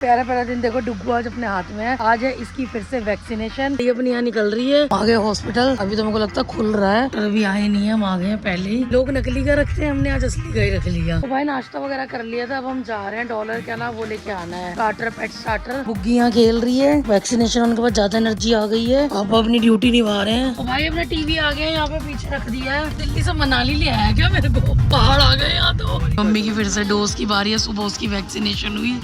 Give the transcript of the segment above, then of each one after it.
प्यारा प्यारा दिन देखो, डुग्गू आज अपने हाथ में है। आज है इसकी फिर से वैक्सीनेशन। ये अपनी यहाँ निकल रही है। आगे हॉस्पिटल अभी तो मेरे को लगता है खुल रहा है, तो अभी आए नहीं है, हम आ गए हैं पहले ही। लोग नकली का रखते हैं, हमने आज असली का ही रख लिया। तो भाई नाश्ता वगैरह कर लिया था, अब हम जा रहे हैं डॉलर क्या ना वो लेके आना है, स्टार्टर पेट स्टार्टर। बुग्गी यहाँ खेल रही है, वैक्सीनेशन होने के बाद ज्यादा एनर्जी आ गई है, अब अपनी ड्यूटी निभा रहे हैं। तो भाई अपना टीवी आ गया यहाँ पे पीछे रख दिया है। दिल्ली से मनाली ले आया क्या मेरे को, पहाड़ आ गए यहाँ तो। मम्मी की फिर से डोज की बारी है, सुबह उसकी वैक्सीनेशन हुई।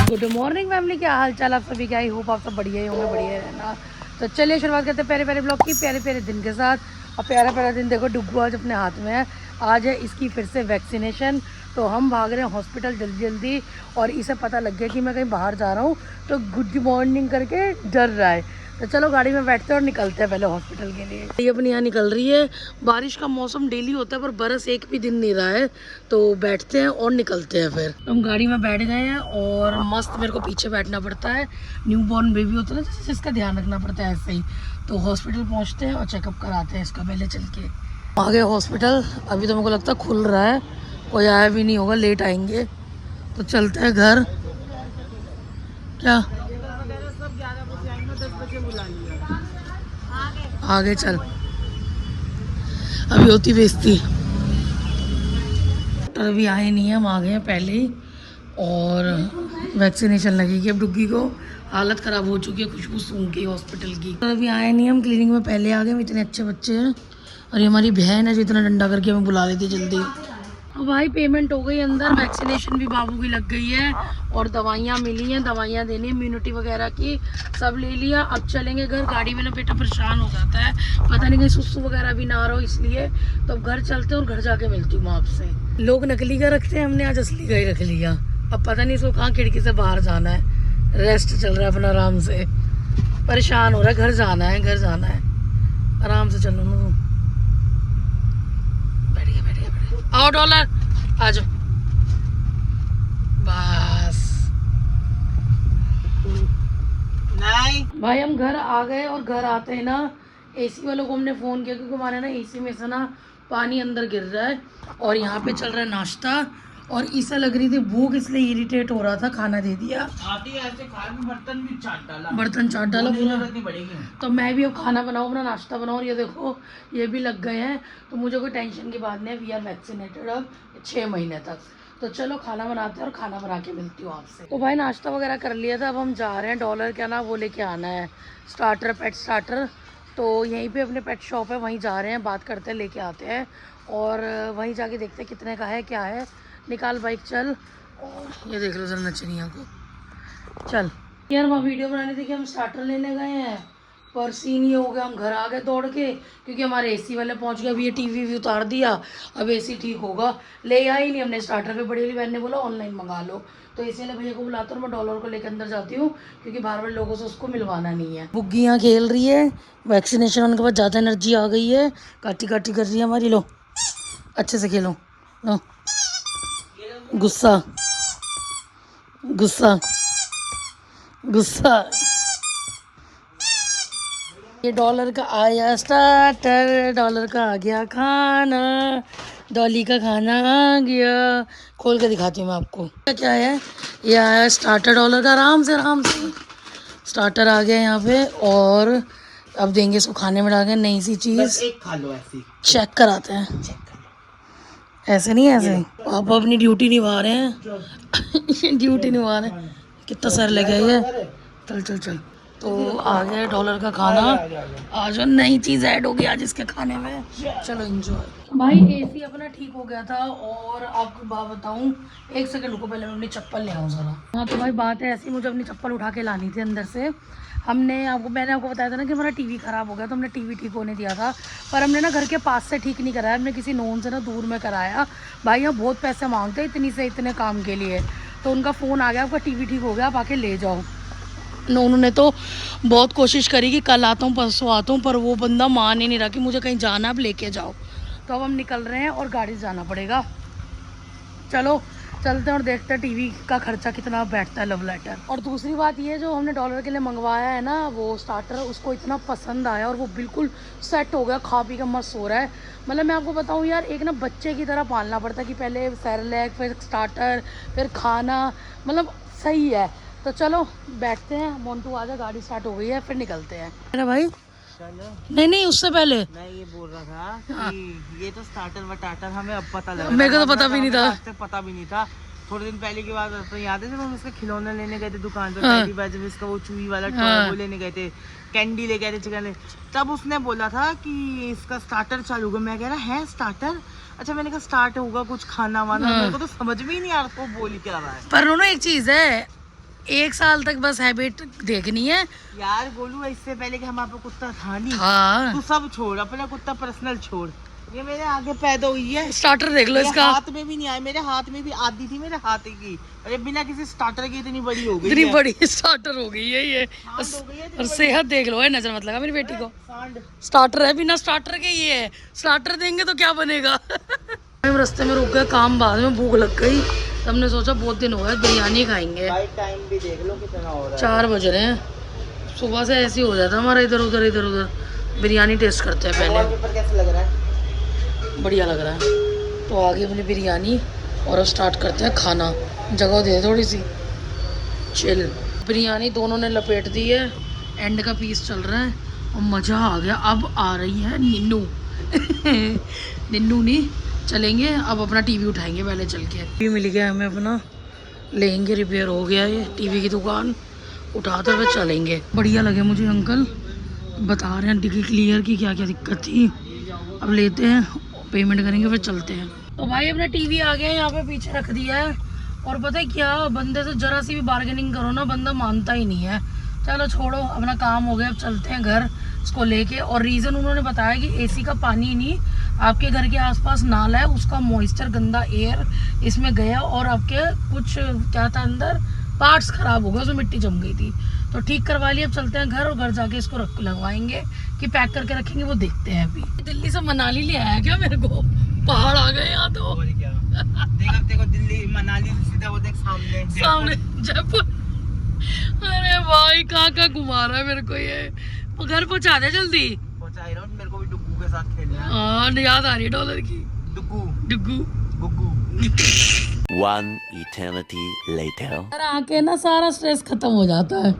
गुड मॉर्निंग फैमिली, क्या हाल चाल आप सभी, क्या ही होप आप सब बढ़िया ही होंगे, बढ़िया रहना। तो चलिए शुरुआत करते हैं प्यारे प्यारे ब्लॉग की, प्यारे प्यारे दिन के साथ। और प्यारा प्यारा दिन देखो, डुग्गू आज अपने हाथ में है। आज है इसकी फिर से वैक्सीनेशन, तो हम भाग रहे हैं हॉस्पिटल जल्दी जल्दी। और इसे पता लग गया कि मैं कहीं बाहर जा रहा हूँ, तो गुड मॉर्निंग करके डर रहा है। तो चलो गाड़ी में बैठते हैं और निकलते हैं पहले हॉस्पिटल के लिए। ये अपनी यहाँ निकल रही है। बारिश का मौसम डेली होता है पर बरस एक भी दिन नहीं रहा है, तो बैठते हैं और निकलते हैं। फिर हम गाड़ी में बैठ गए हैं और मस्त मेरे को पीछे बैठना पड़ता है। न्यूबॉर्न बेबी होता है ना, जैसे इसका ध्यान रखना पड़ता है, ऐसे ही। तो हॉस्पिटल पहुँचते हैं और चेकअप कराते हैं इसका पहले चल के। आगे हॉस्पिटल अभी तो मेरे को लगता है खुल रहा है, कोई आया भी नहीं होगा, लेट आएंगे। तो चलते हैं घर। क्या आगे चल, अभी होती बेइज्जती। डॉक्टर अभी आए नहीं है, हम आ गए हैं पहले ही। और वैक्सीनेशन लगेगी अब डुग्गी को। हालत ख़राब हो चुकी है खुशबू सूंघ के हॉस्पिटल की। तो अभी आए नहीं, हम क्लिनिक में पहले आ गए। हम इतने अच्छे बच्चे हैं। और ये हमारी बहन है जो इतना डंडा करके हमें बुला लेती जल्दी। अब भाई पेमेंट हो गई अंदर, वैक्सीनेशन भी बाबू की लग गई है और दवाइयाँ मिली हैं, दवाइयाँ देनी है इम्यूनिटी वगैरह की, सब ले लिया। अब चलेंगे घर। गाड़ी में ना बेटा परेशान हो जाता है, पता नहीं कहीं सुसु वगैरह भी ना रहो, इसलिए तो अब घर चलते हैं और घर जाके मिलती हूँ आपसे। लोग नकली का रखते हैं, हमने आज असली का ही रख लिया। अब पता नहीं इसको कहाँ खिड़की से बाहर जाना है, रेस्ट चल रहा है अपना आराम से। परेशान हो रहा है, घर जाना है, घर जाना है। आराम से चलो ना, आओ डॉलर आ जाओ बस। नहीं भाई हम घर आ गए। और घर आते हैं ना, एसी वालों को हमने फ़ोन किया क्योंकि हमारे ना एसी में से ना पानी अंदर गिर रहा है। और यहाँ पे चल रहा है नाश्ता। और इसे लग रही थी भूख, इसलिए इरिटेट हो रहा था, खाना दे दिया। आती ऐसे खाए में बर्तन भी चाट डाला, बर्तन चाट डाला पूरा। पड़ेगी। तो मैं भी अब खाना बनाऊँ, अपना नाश्ता बनाऊँ। और ये देखो ये भी लग गए हैं, तो मुझे कोई टेंशन की बात नहीं है। वी आर वैक्सीनेटेड अब 6 महीने तक। तो चलो खाना बनाते हैं और खाना बना के मिलती हूँ आपसे। तो भाई नाश्ता वगैरह कर लिया था, अब हम जा रहे हैं डॉलर क्या ना वो लेके आना है, स्टार्टर पेट स्टार्टर। तो यहीं पे अपने पेट शॉप है, वहीं जा रहे हैं, बात करते हैं, लेके आते हैं। और वहीं जाके देखते हैं कितने का है, क्या है। निकाल बाइक चल। और ये देख लो जरा नचनिया को, चल यार। वहाँ वीडियो बनानी थी कि हम स्टार्टर लेने गए हैं, पर सीन ये हो गया, हम घर आ गए दौड़ के क्योंकि हमारे एसी वाले पहुंच गए। अभी ये टीवी भी उतार दिया, अब एसी ठीक होगा। ले आई नहीं हमने स्टार्टर पे, बड़ी वाली बहन ने बोला ऑनलाइन मंगा लो। तो एसी वाले भैया को बुलाता हूँ, मैं डॉलर को लेकर अंदर जाती हूँ क्योंकि बार बार लोगों से उसको मिलवाना नहीं है। बुग्गी यहाँ खेल रही है, वैक्सीनेशन होने के बाद ज़्यादा एनर्जी आ गई है, काटी काटी कर रही है हमारी। लो अच्छे से खेलो, लो। गुस्सा गुस्सा गुस्सा। ये डॉलर का आया स्टार्टर, डॉलर का आ गया खाना, डॉली का खाना आ गया। खोल के दिखाती हूँ मैं आपको क्या है। ये आया स्टार्टर डॉलर का, आराम से स्टार्टर आ गया यहाँ पे। और अब देंगे इसको खाने में, डाल के नई सी चीज़। एक खा लो ऐसी, चेक कराते हैं, ऐसे नहीं ऐसे। पापा अपनी ड्यूटी निभा रहे हैं ड्यूटी निभा रहे हैं। कितना सर लगे ये, चल चल चल। तो आ गया डॉलर का खाना, आज नई चीज़ ऐड हो गई आज इसके खाने में। चलो एंजॉय। भाई एसी अपना ठीक हो गया था। और आपको बात बताऊं, एक सेकंड रुको, पहले मैं अपनी चप्पल ले आऊँ ज़रा। हाँ तो भाई बात है ऐसी, मुझे अपनी चप्पल उठा के लानी थी अंदर से। मैंने आपको बताया था ना कि हमारा टीवी ख़राब हो गया, तो हमने टीवी ठीक होने दिया था। पर हमने ना घर के पास से ठीक नहीं कराया, हमने किसी नोन से ना दूर में कराया। भाई यहाँ बहुत पैसे मांगते हैं इतनी से इतने काम के लिए। तो उनका फ़ोन आ गया, आपका टीवी ठीक हो गया, आप आके ले जाओ। उन्होंने तो बहुत कोशिश करी कि कल आता हूँ परसों आता हूँ, पर वो बंदा मान ही नहीं रहा कि मुझे कहीं जाना, अब लेके जाओ। तो अब हम निकल रहे हैं और गाड़ी से जाना पड़ेगा। चलो चलते हैं और देखते हैं टीवी का खर्चा कितना बैठता है लव लेटर। और दूसरी बात ये, जो हमने डॉलर के लिए मंगवाया है ना वो स्टार्टर, उसको इतना पसंद आया और वो बिल्कुल सेट हो गया, खा पी का मस्त हो रहा है। मतलब मैं आपको बताऊँ यार, एक ना बच्चे की तरह पालना पड़ता है कि पहले सेरेलैक, फिर स्टार्टर, फिर खाना, मतलब सही है। तो चलो बैठते हैं, मोन्टू आजा, गाड़ी स्टार्ट हो गई है, फिर निकलते हैं। मेरा भाई नहीं उससे पहले मैं ये बोल रहा था कि ये तो स्टार्टर वटाटर हमें अब पता लगा। मेरे को तो पता भी नहीं था, आज तक पता भी नहीं था। थोड़े दिन पहले की बात तो याद है जब हम उसका खिलौना लेने गए थे दुकान पे, पहली बार जब इसका वो चूही वाला टॉय वो लेने गए थे, कैंडी ले गए थे चिकन, तब उसने बोला था कि इसका स्टार्टर चालू होगा। मैं कह रहा है स्टार्टर, अच्छा मैंने कहा स्टार्ट होगा कुछ खाना वाना, मेरे को तो समझ में ही नहीं आ रहा वो बोल क्या रहा है। पर उन्होंने एक चीज है, 1 साल तक बस हैबिट देखनी है यार गोलू, इससे पहले कि हमारे पे कुत्ता था नहीं, हाँ। तू सब छोड़, अपना कुत्ता पर्सनल छोड़, ये मेरे आगे पैदा हुई है। स्टार्टर देख लो इसका, हाथ में भी नहीं आया, मेरे हाथ में भी आधी थी मेरे हाथ की, अरे बिना किसी स्टार्टर के इतनी बड़ी हो गई, इतनी बड़ी स्टार्टर हो गई है ये। सांड हो गई है, और सेहत देख लो है, नजर मत लगा मेरी बेटी को। सांड। स्टार्टर है, बिना स्टार्टर के ये है, स्टार्टर देंगे तो क्या बनेगा। हम रास्ते में रुक गए, काम बाद में, भूख लग गई, तो हमने सोचा बहुत दिन हो गए बिरयानी खाएंगे। भाई टाइम भी देख लो कितना हो रहा है, 4 बज रहे हैं, सुबह से ऐसे ही हो जाता है हमारा, इधर उधर। बिरयानी टेस्ट करते हैं पहले, पेपर कैसा लग रहा है? बढ़िया लग रहा है। तो आगे अपनी बिरयानी और अब स्टार्ट करते हैं खाना, जगह दे थोड़ी सी चिल। बिरयानी दोनों ने लपेट दी है, एंड का पीस चल रहा है और मज़ा आ गया। अब आ रही है निन्नू। निन्नू नहीं चलेंगे, अब अपना टीवी उठाएंगे पहले चल के। टीवी मिल गया हमें अपना, लेंगे, रिपेयर हो गया ये टीवी की दुकान, उठाते हुए चलेंगे। बढ़िया लगे मुझे, अंकल बता रहे हैं टिकट क्लियर की क्या क्या दिक्कत थी। अब लेते हैं, पेमेंट करेंगे, फिर चलते हैं। तो भाई अपना टीवी आ गया, यहाँ पे पीछे रख दिया है। और पता है क्या, बंदे से जरा सी भी बार्गेनिंग करो ना, बंदा मानता ही नहीं है। चलो छोड़ो, अपना काम हो गया, अब चलते हैं घर इसको लेके। और रीज़न उन्होंने बताया कि एसी का पानी नहीं, आपके घर के आसपास नाला है, उसका मॉइस्चर, गंदा एयर इसमें गया और आपके कुछ क्या था अंदर, पार्ट्स खराब हो गए, उसमें मिट्टी जम गई थी, तो ठीक करवा लिया। अब चलते हैं घर और घर जाके इसको लगवाएंगे कि पैक करके रखेंगे, वो देखते हैं। अभी दिल्ली से मनाली ले आया क्या मेरे को, पहाड़ आ गए यहाँ तो। और क्या देख, अब देखो दिल्ली मनाली से सीधा वो देख सामने जयपुर। अरे भाई कहाँ घुमा रहा है मेरे को ये, घर पहुँचा दे जल्दी। पहुंचा ही रहा हूं, मेरे को भी डुग्गू के साथ खेलना है। हाँ याद आ रही है डॉलर की, Duggu Duggu गुग्गू। One eternity later. घर आके ना सारा स्ट्रेस खत्म हो जाता है।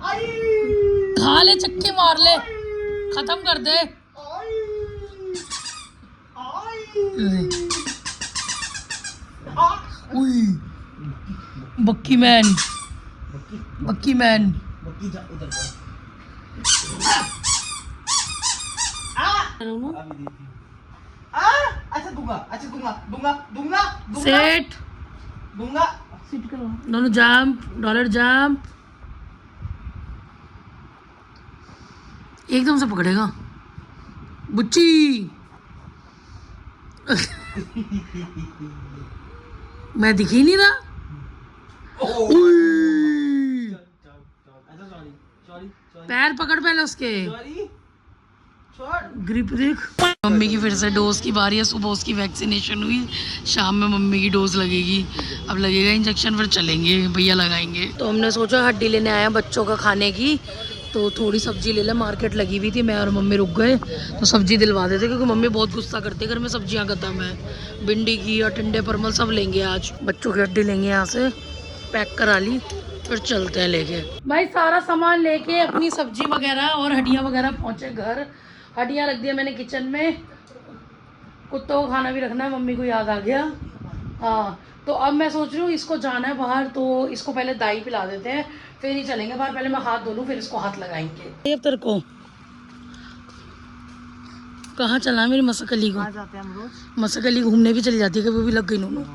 खा ले, चक्की मार ले, खत्म कर दे। उई, बक्की मैन, बक्की मैन। अच्छा दूंगा सेट दूंगा। सिट करो, दोनों जंप, डॉलर जंप, एकदम से पकड़ेगा बुच्ची। मैं दिख ही नहीं रहा। उई, पैर पकड़ पहले उसके, ग्रिप देख। मम्मी की फिर से डोज की बारी है, सुबह उसकी वैक्सीनेशन हुई, शाम में मम्मी की डोज लगेगी। अब लगेगा इंजेक्शन, फिर चलेंगे, भैया लगाएंगे। तो हमने सोचा हड्डी लेने आया बच्चों का खाने की, तो थोड़ी सब्जी ले ले, मार्केट लगी हुई थी, मैं और मम्मी रुक गए तो सब्जी दिलवा देते, क्योंकि मम्मी बहुत गुस्सा करती है, घर में सब्जियां खत्म है। भिंडी की और टिंडे परमल सब लेंगे आज, बच्चों की हड्डी लेंगे यहाँ से, पैक करा ली, फिर चलते हैं लेके। भाई सारा सामान लेके अपनी सब्जी वगैरह और हड्डियाँ वगैरह पहुँचे घर। हड्डियाँ रख दिया मैंने किचन में, कुत्तों को खाना भी रखना है, मम्मी को याद आ गया। हाँ तो अब मैं सोच रही हूँ इसको जाना है बाहर, तो इसको पहले दाई पिला देते हैं, फिर ही चलेंगे बाहर। पहले मैं हाथ धो लूँ, फिर इसको हाथ लगाएंगे। तेरे को कहाँ चला मेरी मसक अली को, जाते हैं हम रोज, मसक अली घूमने भी चली जाती है, कभी भी लग गई नूनू।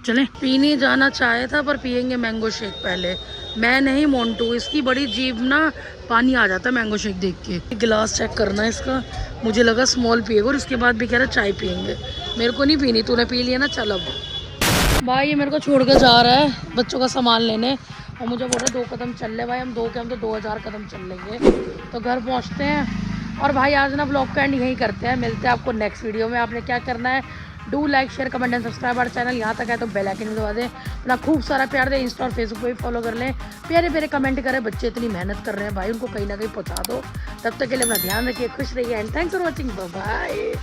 चले, पीने जाना चाहे था पर पियेंगे मैंगो शेक पहले। मैं नहीं मोन्टू, इसकी बड़ी जीभ ना पानी आ जाता है मैंगो शेक देख के। गिलास चेक करना है इसका, मुझे लगा स्मॉल पिएगा और इसके बाद भी कह रहा चाय पियेंगे। मेरे को नहीं पीनी, तूने पी लिया ना, चल अब। भाई ये मेरे को छोड़ के जा रहा है बच्चों का सामान लेने, और मुझे बोल रहे 2 कदम चल ले। भाई हम तो 2000 कदम चल लेंगे, तो घर पहुँचते हैं। और भाई आज ना ब्लॉग का एंड यहीं करते हैं, मिलते हैं आपको नेक्स्ट वीडियो में। आपने क्या करना है, do like share comment and subscribe our channel. यहाँ तक है तो बेल आइकन भी दबा दें। अपना खूब सारा प्यार दें। इंस्टा और फेसबुक पे भी फॉलो कर लें। प्यारे प्यारे कमेंट करें। बच्चे इतनी मेहनत कर रहे हैं भाई, उनको कहीं ना कहीं पहुँचा दो। तब तक के लिए अपना ध्यान रखिए, खुश रहिए and thanks for watching, bye bye.